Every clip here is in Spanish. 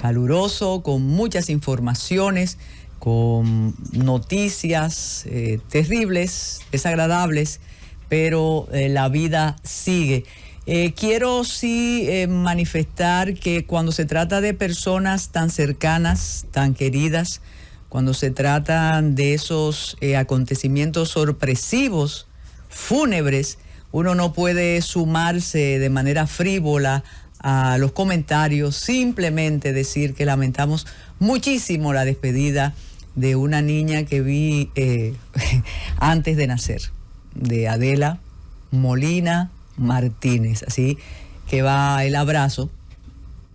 caluroso, con muchas informaciones, con noticias terribles, desagradables, pero la vida sigue. Quiero sí manifestar que cuando se trata de personas tan cercanas, tan queridas, cuando se trata de esos acontecimientos sorpresivos, fúnebres, uno no puede sumarse de manera frívola a los comentarios, simplemente decir que lamentamos muchísimo la despedida de una niña que vi antes de nacer, de Adela Molina Martínez. Así que va el abrazo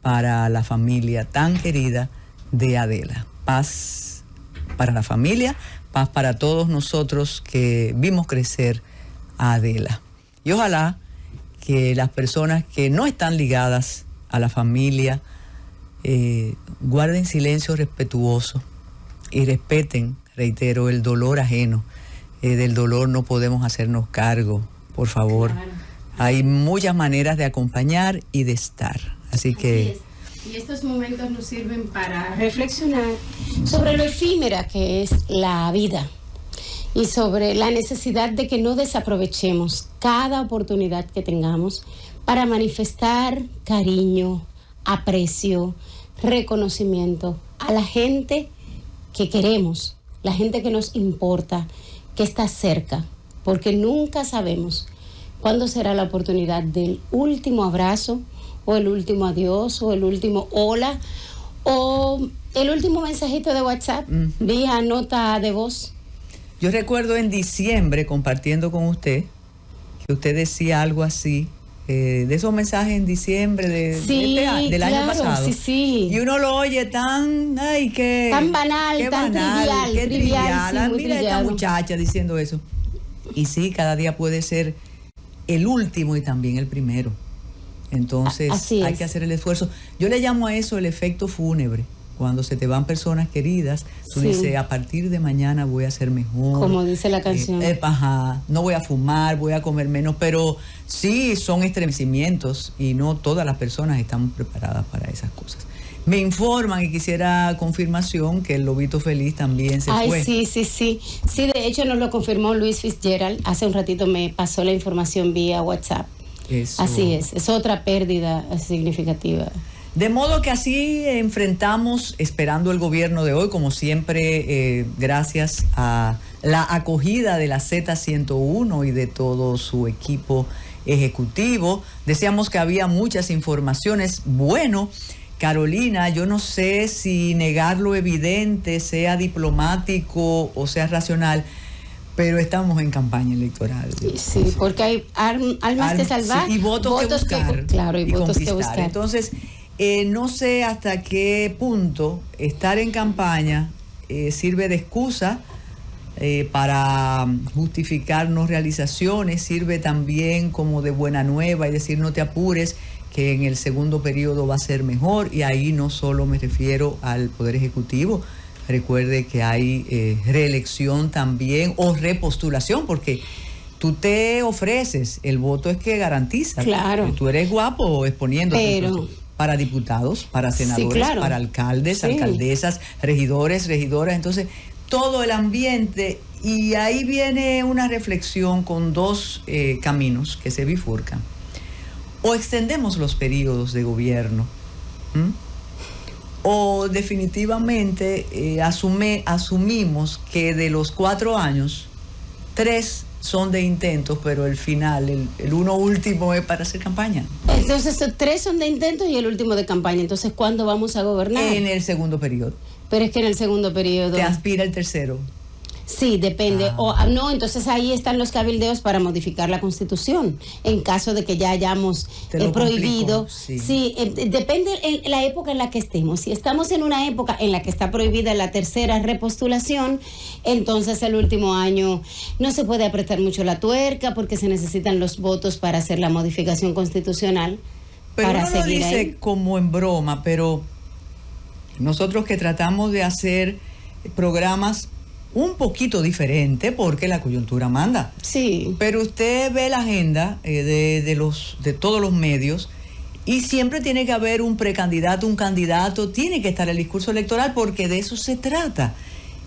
para la familia tan querida de Adela. Paz para la familia, paz para todos nosotros que vimos crecer a Adela. Y ojalá que las personas que no están ligadas a la familia guarden silencio respetuoso y respeten, reitero, el dolor ajeno. Del dolor no podemos hacernos cargo, por favor. Claro. Hay muchas maneras de acompañar y de estar. Así que... Y estos momentos nos sirven para reflexionar sobre lo efímera que es la vida y sobre la necesidad de que no desaprovechemos cada oportunidad que tengamos para manifestar cariño, aprecio, reconocimiento a la gente que queremos, la gente que nos importa, que está cerca, porque nunca sabemos cuándo será la oportunidad del último abrazo, o el último adiós, o el último hola, o el último mensajito de WhatsApp, vía nota de voz. Yo recuerdo en diciembre, compartiendo con usted, que usted decía algo así, de esos mensajes en diciembre del año pasado. Sí, sí. Y uno lo oye tan banal, qué tan banal, qué trivial. Sí, mira esta muchacha diciendo eso. Y sí, cada día puede ser el último y también el primero. Entonces hay que hacer el esfuerzo. Yo le llamo a eso el efecto fúnebre. Cuando se te van personas queridas, tú dices, a partir de mañana voy a ser mejor. Como dice la canción. No voy a fumar, voy a comer menos, pero sí son estremecimientos y no todas las personas estamos preparadas para esas cosas. Me informan y quisiera confirmación que el lobito feliz también se fue. Sí. Sí, de hecho nos lo confirmó Luis Fitzgerald. Hace un ratito me pasó la información vía WhatsApp. Eso. Así es otra pérdida significativa. De modo que así enfrentamos, esperando el gobierno de hoy, como siempre, gracias a la acogida de la Z101 y de todo su equipo ejecutivo. Decíamos que había muchas informaciones. Bueno, Carolina, yo no sé si negar lo evidente, sea diplomático o sea racional, pero estamos en campaña electoral. Sí, porque hay almas que salvar, y votos que buscar. Claro, y votos que buscar. Entonces, no sé hasta qué punto estar en campaña sirve de excusa para justificar no realizaciones, sirve también como de buena nueva y decir no te apures, que en el segundo periodo va a ser mejor. Y ahí no solo me refiero al Poder Ejecutivo. Recuerde que hay reelección también o repostulación, porque tú te ofreces, el voto es que garantiza. Claro. Tú eres guapo exponiéndote. Pero para diputados, para senadores, sí, claro, para alcaldes, alcaldesas, regidores, regidoras. Entonces, todo el ambiente. Y ahí viene una reflexión con dos caminos que se bifurcan. O extendemos los periodos de gobierno, o definitivamente asumimos que de los 4 años, 3 son de intentos, pero el final, el uno último es para hacer campaña. Entonces, 3 son de intentos y el último de campaña. Entonces, ¿cuándo vamos a gobernar? En el segundo periodo. Pero es que en el segundo periodo... ¿Te aspira el tercero? Sí, depende. No, entonces ahí están los cabildeos para modificar la Constitución, en caso de que ya hayamos prohibido. Sí, depende en la época en la que estemos. Si estamos en una época en la que está prohibida la tercera repostulación, entonces el último año no se puede apretar mucho la tuerca porque se necesitan los votos para hacer la modificación constitucional. Pero para uno lo seguir dice ahí como en broma, pero nosotros que tratamos de hacer programas un poquito diferente porque la coyuntura manda. Sí. Pero usted ve la agenda de todos los medios Y siempre tiene que haber un precandidato, un candidato, tiene que estar el discurso electoral porque de eso se trata.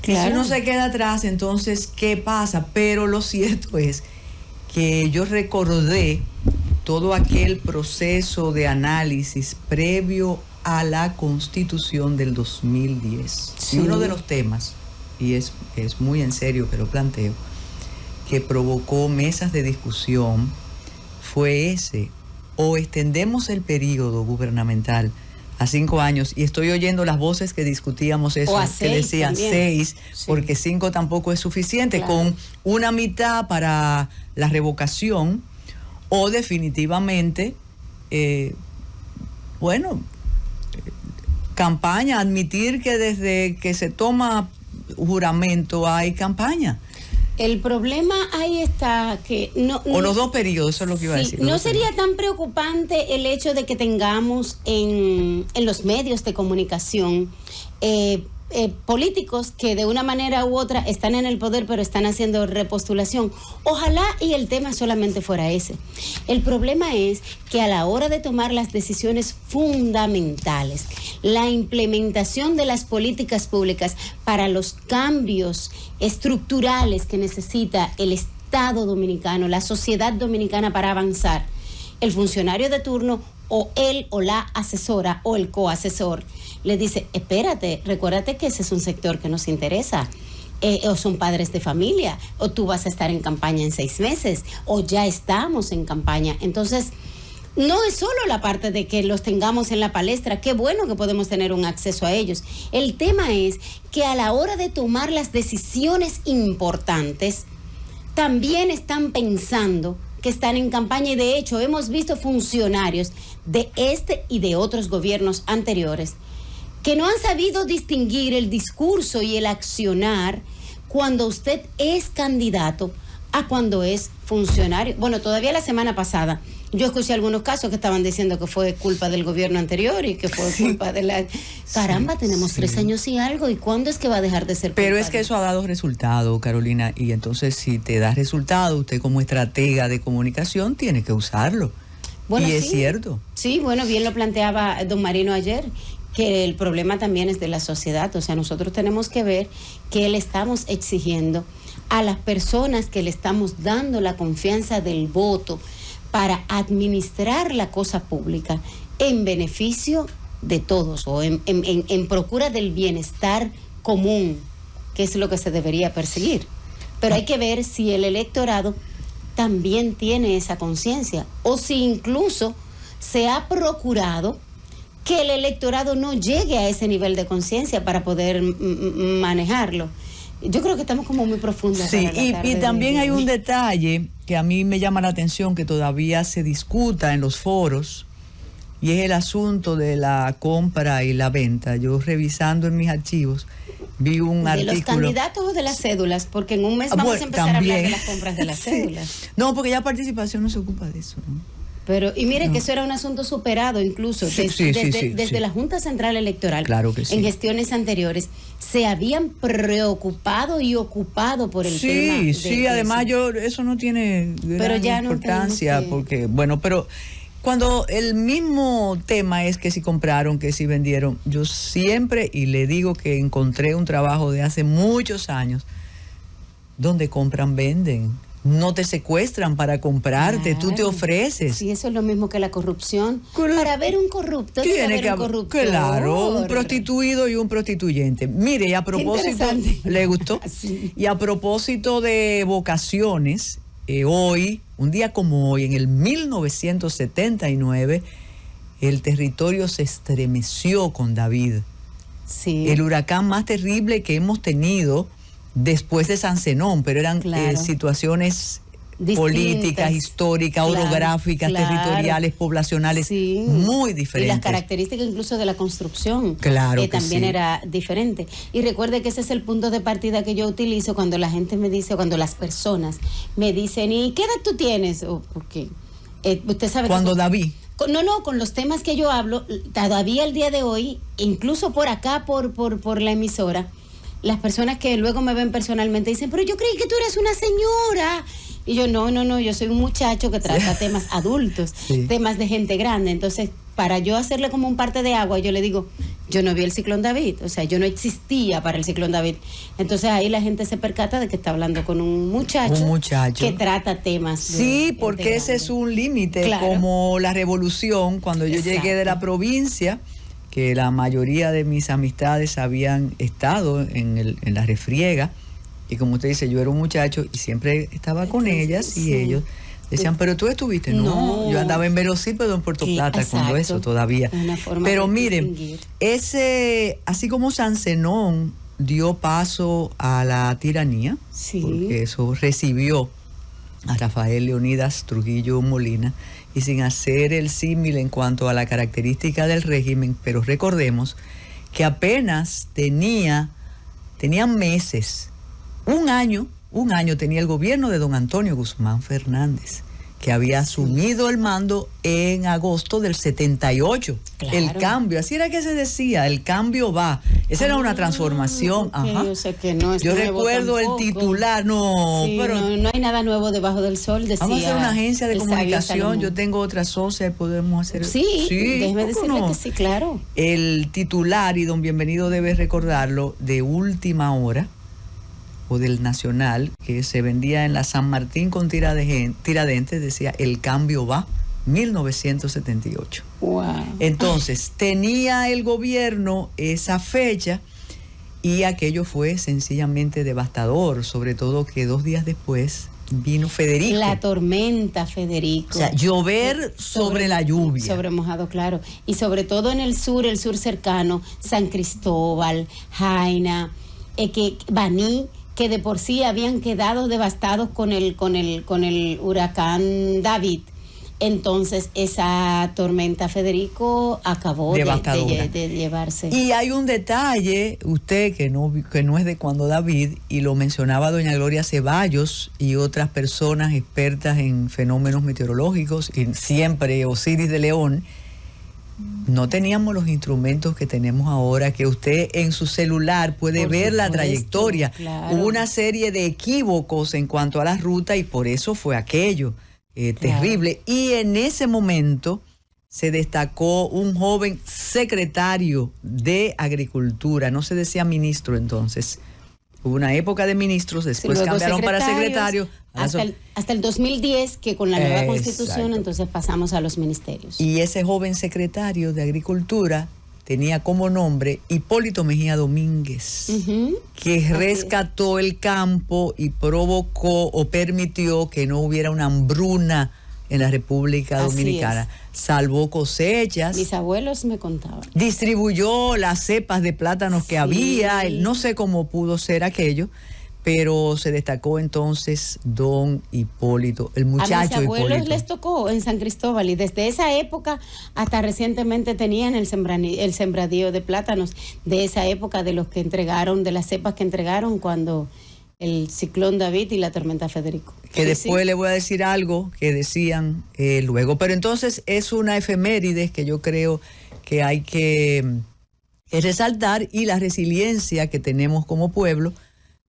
Claro. Si uno se queda atrás, entonces, ¿qué pasa? Pero lo cierto es que yo recordé todo aquel proceso de análisis previo a la Constitución del 2010. Sí. Y uno de los temas, y es muy en serio que lo planteo, que provocó mesas de discusión fue ese: o extendemos el periodo gubernamental a 5 años, y estoy oyendo las voces que discutíamos eso, que decían también 6, sí, porque 5 tampoco es suficiente, claro, con una mitad para la revocación, o definitivamente, campaña, admitir que desde que se toma juramento hay campaña. El problema ahí está que o los 2 periodos, eso es lo que iba a decir. No sería tan preocupante el hecho de que tengamos en los medios de comunicación políticos que de una manera u otra están en el poder pero están haciendo repostulación. Ojalá y el tema solamente fuera ese. El problema es que a la hora de tomar las decisiones fundamentales, la implementación de las políticas públicas para los cambios estructurales que necesita el Estado dominicano, la sociedad dominicana para avanzar, el funcionario de turno o él o la asesora o el coasesor le dice, espérate, recuérdate que ese es un sector que nos interesa, o son padres de familia, o tú vas a estar en campaña en 6 meses, o ya estamos en campaña. Entonces, no es solo la parte de que los tengamos en la palestra, qué bueno que podemos tener un acceso a ellos. El tema es que a la hora de tomar las decisiones importantes, también están pensando que están en campaña, y de hecho hemos visto funcionarios de este y de otros gobiernos anteriores que no han sabido distinguir el discurso y el accionar cuando usted es candidato a cuando es funcionario. Bueno, todavía la semana pasada yo escuché algunos casos que estaban diciendo que fue culpa del gobierno anterior y que fue culpa de la... Caramba, tenemos 3 años y algo, ¿y cuándo es que va a dejar de ser culpa? Pero es que eso ha dado resultado, Carolina, y entonces si te da resultado, usted como estratega de comunicación tiene que usarlo. Bueno, y es cierto. Sí, bueno, bien lo planteaba don Marino ayer, que el problema también es de la sociedad. O sea, nosotros tenemos que ver qué le estamos exigiendo a las personas que le estamos dando la confianza del voto para administrar la cosa pública en beneficio de todos, o en procura del bienestar común, que es lo que se debería perseguir. Pero hay que ver si el electorado también tiene esa conciencia, o si incluso se ha procurado que el electorado no llegue a ese nivel de conciencia para poder manejarlo. Yo creo que estamos como muy profundos. Sí, y también hay un detalle que a mí me llama la atención, que todavía se discuta en los foros, y es el asunto de la compra y la venta. Yo, revisando en mis archivos, vi un artículo... ¿De los candidatos o de las cédulas? Porque en un mes vamos a empezar también a hablar de las compras de las cédulas. No, porque ya Participación no se ocupa de eso, ¿no? Pero, y mire que eso era un asunto superado incluso desde la Junta Central Electoral. Claro que sí. En gestiones anteriores se habían preocupado y ocupado por el tema. Sí, además eso no tiene gran importancia, porque, bueno, pero cuando el mismo tema es que si compraron, que si vendieron, yo siempre, y le digo que encontré un trabajo de hace muchos años, donde compran, venden. No te secuestran para comprarte, claro, tú te ofreces. Sí, eso es lo mismo que la corrupción. Para ver un corrupto, tiene que haber un corruptor. Claro, un prostituido y un prostituyente. Mire, y a propósito, ¿le gustó? Sí. Y a propósito de vocaciones, hoy, un día como hoy, en el 1979, el territorio se estremeció con David. Sí. El huracán más terrible que hemos tenido después de San Zenón, pero eran situaciones distintas, políticas, históricas, orográficas, territoriales, poblacionales, muy diferentes. Y las características incluso de la construcción, claro, que también era diferente. Y recuerde que ese es el punto de partida que yo utilizo cuando la gente me dice, cuando las personas me dicen, ¿y qué edad tú tienes? Porque usted sabe cuando David... con los temas que yo hablo, todavía el día de hoy, incluso por acá, por la emisora, las personas que luego me ven personalmente dicen, pero yo creí que tú eras una señora. Y yo, no, yo soy un muchacho que trata temas adultos, temas de gente grande. Entonces, para yo hacerle como un parte de agua, yo le digo, yo no vi el ciclón David, o sea, yo no existía para el ciclón David. Entonces ahí la gente se percata de que está hablando con un muchacho que trata temas. Sí, porque ese es un límite, claro. Como la revolución, cuando yo llegué de la provincia, que la mayoría de mis amistades habían estado en la refriega, y como usted dice, yo era un muchacho y siempre estaba con ellas y ellos decían, pero tú estuviste. No, yo andaba en Velocípedo en Puerto Plata, cuando eso todavía. Pero miren, así como San Zenón dio paso a la tiranía, porque eso recibió a Rafael Leonidas Trujillo Molina, y sin hacer el símil en cuanto a la característica del régimen, pero recordemos que apenas tenían meses, un año tenía el gobierno de don Antonio Guzmán Fernández, que había asumido el mando en agosto del 78. Claro. El cambio, así era que se decía, el cambio va. Esa era una transformación. O sea que no es yo recuerdo tampoco. El titular, pero no hay nada nuevo debajo del sol, decía. Vamos a hacer una agencia de comunicación, yo tengo otra socia y podemos hacer... Sí, déjeme decirle que sí, claro. El titular, y don Bienvenido debe recordarlo, de Última Hora, o del Nacional, que se vendía en la San Martín con Tiradentes, decía, el cambio va, 1978. Wow. Entonces, tenía el gobierno esa fecha y aquello fue sencillamente devastador, sobre todo que 2 días después vino Federico. La tormenta Federico. O sea, llover sobre la lluvia. Sobre mojado, claro. Y sobre todo en el sur cercano, San Cristóbal, Jaina, Baní, que de por sí habían quedado devastados con el huracán David. Entonces esa tormenta Federico acabó de llevarse. Y hay un detalle, usted que no es de cuando David, y lo mencionaba doña Gloria Ceballos y otras personas expertas en fenómenos meteorológicos, y siempre Osiris de León, no teníamos los instrumentos que tenemos ahora, que usted en su celular puede ver la trayectoria. Claro. Hubo una serie de equívocos en cuanto a la ruta y por eso fue aquello terrible. Y en ese momento se destacó un joven secretario de Agricultura, no se decía ministro entonces. Hubo una época de ministros, después cambiaron para secretarios. Hasta el 2010, que con la nueva constitución, entonces pasamos a los ministerios. Y ese joven secretario de Agricultura tenía como nombre Hipólito Mejía Domínguez, que rescató el campo y provocó o permitió que no hubiera una hambruna en la República Dominicana. Salvó cosechas. Mis abuelos me contaban. Distribuyó las cepas de plátanos que había. No sé cómo pudo ser aquello, pero se destacó entonces don Hipólito, el muchacho Hipólito. A mis abuelos les tocó en San Cristóbal y desde esa época hasta recientemente tenían el sembradío de plátanos de esa época, de los que entregaron, de las cepas que entregaron cuando el ciclón David y la tormenta Federico. Que después le voy a decir algo que decían luego. Pero entonces es una efeméride que yo creo que hay que resaltar, y la resiliencia que tenemos como pueblo.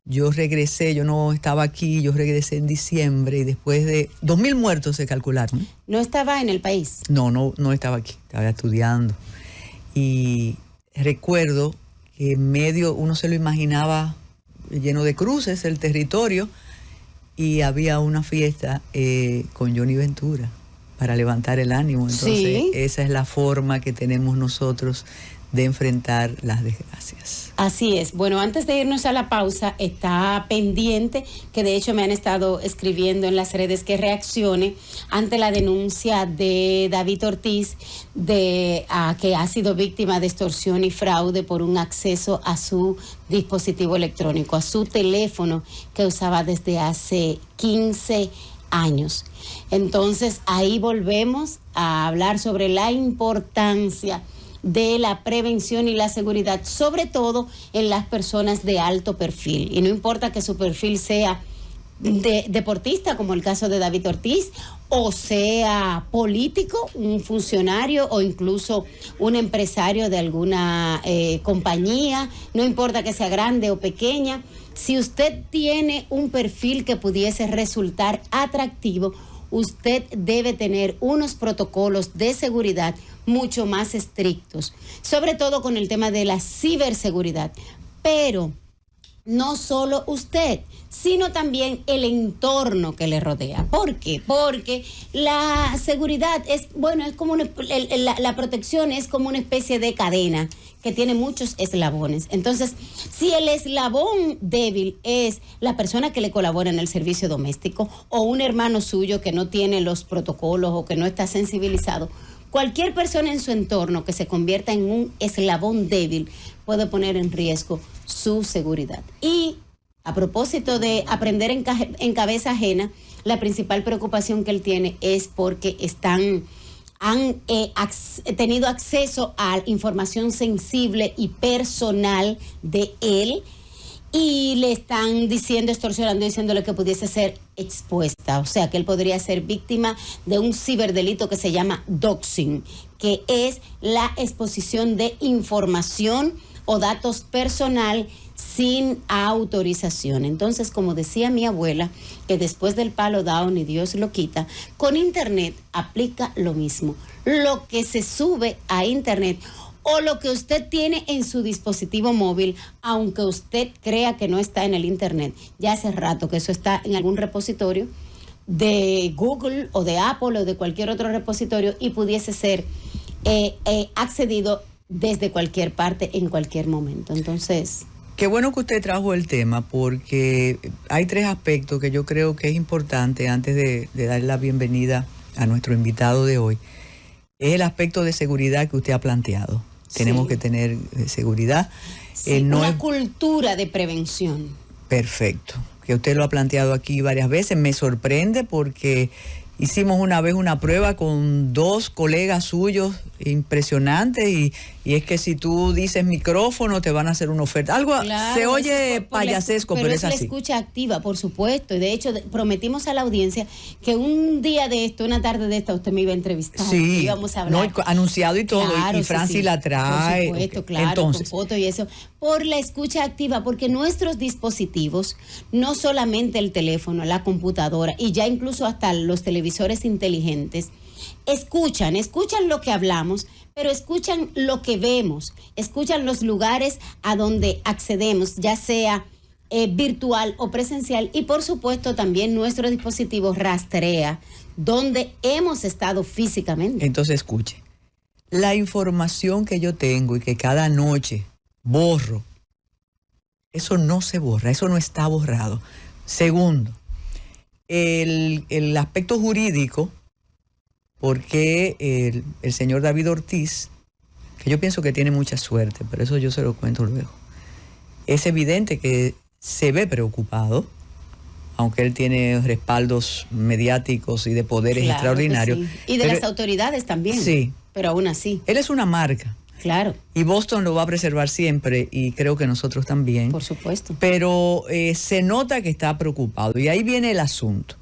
Yo regresé, yo no estaba aquí, yo regresé en diciembre y después de 2.000 muertos se calcularon. ¿No estaba en el país? No estaba aquí, estaba estudiando. Y recuerdo que en medio uno se lo imaginaba lleno de cruces el territorio, y había una fiesta con Johnny Ventura para levantar el ánimo. Entonces esa es la forma que tenemos nosotros de enfrentar las desgracias. Así es. Bueno, antes de irnos a la pausa, está pendiente, que de hecho me han estado escribiendo en las redes, que reaccione ante la denuncia de David Ortiz que ha sido víctima de extorsión y fraude por un acceso a su dispositivo electrónico, a su teléfono que usaba desde hace 15 años. Entonces ahí volvemos a hablar sobre la importancia de la prevención y la seguridad, sobre todo en las personas de alto perfil. Y no importa que su perfil sea deportista, como el caso de David Ortiz, o sea político, un funcionario o incluso un empresario de alguna compañía, no importa que sea grande o pequeña, Si usted tiene un perfil que pudiese resultar atractivo, usted debe tener unos protocolos de seguridad mucho más estrictos, sobre todo con el tema de la ciberseguridad. Pero no solo usted, sino también el entorno que le rodea. ¿Por qué? Porque la seguridad es, bueno, es como la protección es como una especie de cadena que tiene muchos eslabones. Entonces, si el eslabón débil es la persona que le colabora en el servicio doméstico o un hermano suyo que no tiene los protocolos o que no está sensibilizado, cualquier persona en su entorno que se convierta en un eslabón débil puede poner en riesgo su seguridad. Y a propósito de aprender en cabeza ajena, la principal preocupación que él tiene es porque han tenido acceso a información sensible y personal de él y le están extorsionando, diciéndole que pudiese ser expuesta. O sea, que él podría ser víctima de un ciberdelito que se llama doxing, que es la exposición de información o datos personal sin autorización. Entonces, como decía mi abuela, que después del palo da ni Dios lo quita, con Internet aplica lo mismo. Lo que se sube a Internet o lo que usted tiene en su dispositivo móvil, aunque usted crea que no está en el Internet, ya hace rato que eso está en algún repositorio de Google o de Apple o de cualquier otro repositorio y pudiese ser accedido desde cualquier parte en cualquier momento. Entonces, qué bueno que usted trajo el tema, porque hay 3 aspectos que yo creo que es importante antes de darle la bienvenida a nuestro invitado de hoy. Es el aspecto de seguridad que usted ha planteado. Sí. Tenemos que tener seguridad. Sí, una cultura de prevención. Perfecto. Que usted lo ha planteado aquí varias veces. Me sorprende porque hicimos una vez una prueba con 2 colegas suyos impresionantes y es que si tú dices micrófono te van a hacer una oferta. Algo claro, se oye payasesco, pero es así. Pero es la escucha activa, por supuesto. Y de hecho prometimos a la audiencia que un día de esto, una tarde de esta, usted me iba a entrevistar. Sí, íbamos a hablar. No, anunciado y todo. Claro, y Francis sí, la trae. Por supuesto, claro, entonces, con fotos y eso. Por la escucha activa, porque nuestros dispositivos, no solamente el teléfono, la computadora y ya incluso hasta los televisores inteligentes, escuchan lo que hablamos, pero escuchan lo que vemos, escuchan los lugares a donde accedemos, ya sea virtual o presencial, y por supuesto también nuestro dispositivo rastrea donde hemos estado físicamente. Entonces escuche, la información que yo tengo y que cada noche borro, eso no se borra, eso no está borrado. Segundo, el aspecto jurídico, porque el señor David Ortiz, que yo pienso que tiene mucha suerte, pero eso yo se lo cuento luego, es evidente que se ve preocupado, aunque él tiene respaldos mediáticos y de poderes claro extraordinarios. Sí. Y de las autoridades también. Sí. Pero aún así. Él es una marca. Claro. Y Boston lo va a preservar siempre y creo que nosotros también. Por supuesto. Pero se nota que está preocupado y ahí viene el asunto.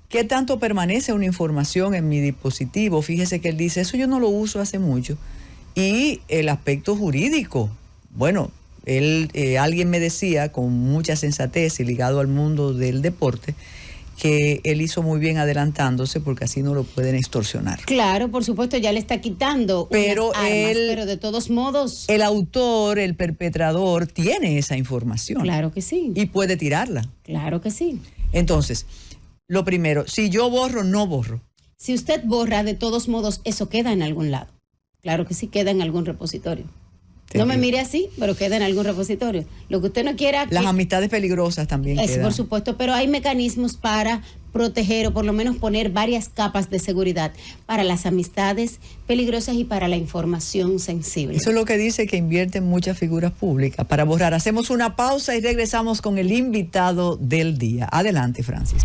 ¿Qué tanto permanece una información en mi dispositivo? Fíjese que él dice, eso yo no lo uso hace mucho. Y el aspecto jurídico, bueno, alguien me decía con mucha sensatez y ligado al mundo del deporte, que él hizo muy bien adelantándose porque así no lo pueden extorsionar. Claro, por supuesto, ya le está quitando pero unas armas, pero de todos modos... El autor, el perpetrador, tiene esa información. Claro que sí. Y puede tirarla. Claro que sí. Entonces, lo primero, si yo borro, no borro. Si usted borra, de todos modos, eso queda en algún lado. Claro que sí, queda en algún repositorio. No me mire así, pero queda en algún repositorio. Lo que usted no quiera... Las amistades peligrosas también quedan. Por supuesto, pero hay mecanismos para proteger o por lo menos poner varias capas de seguridad para las amistades peligrosas y para la información sensible. Eso es lo que dice que invierten muchas figuras públicas para borrar. Hacemos una pausa y regresamos con el invitado del día. Adelante, Francis.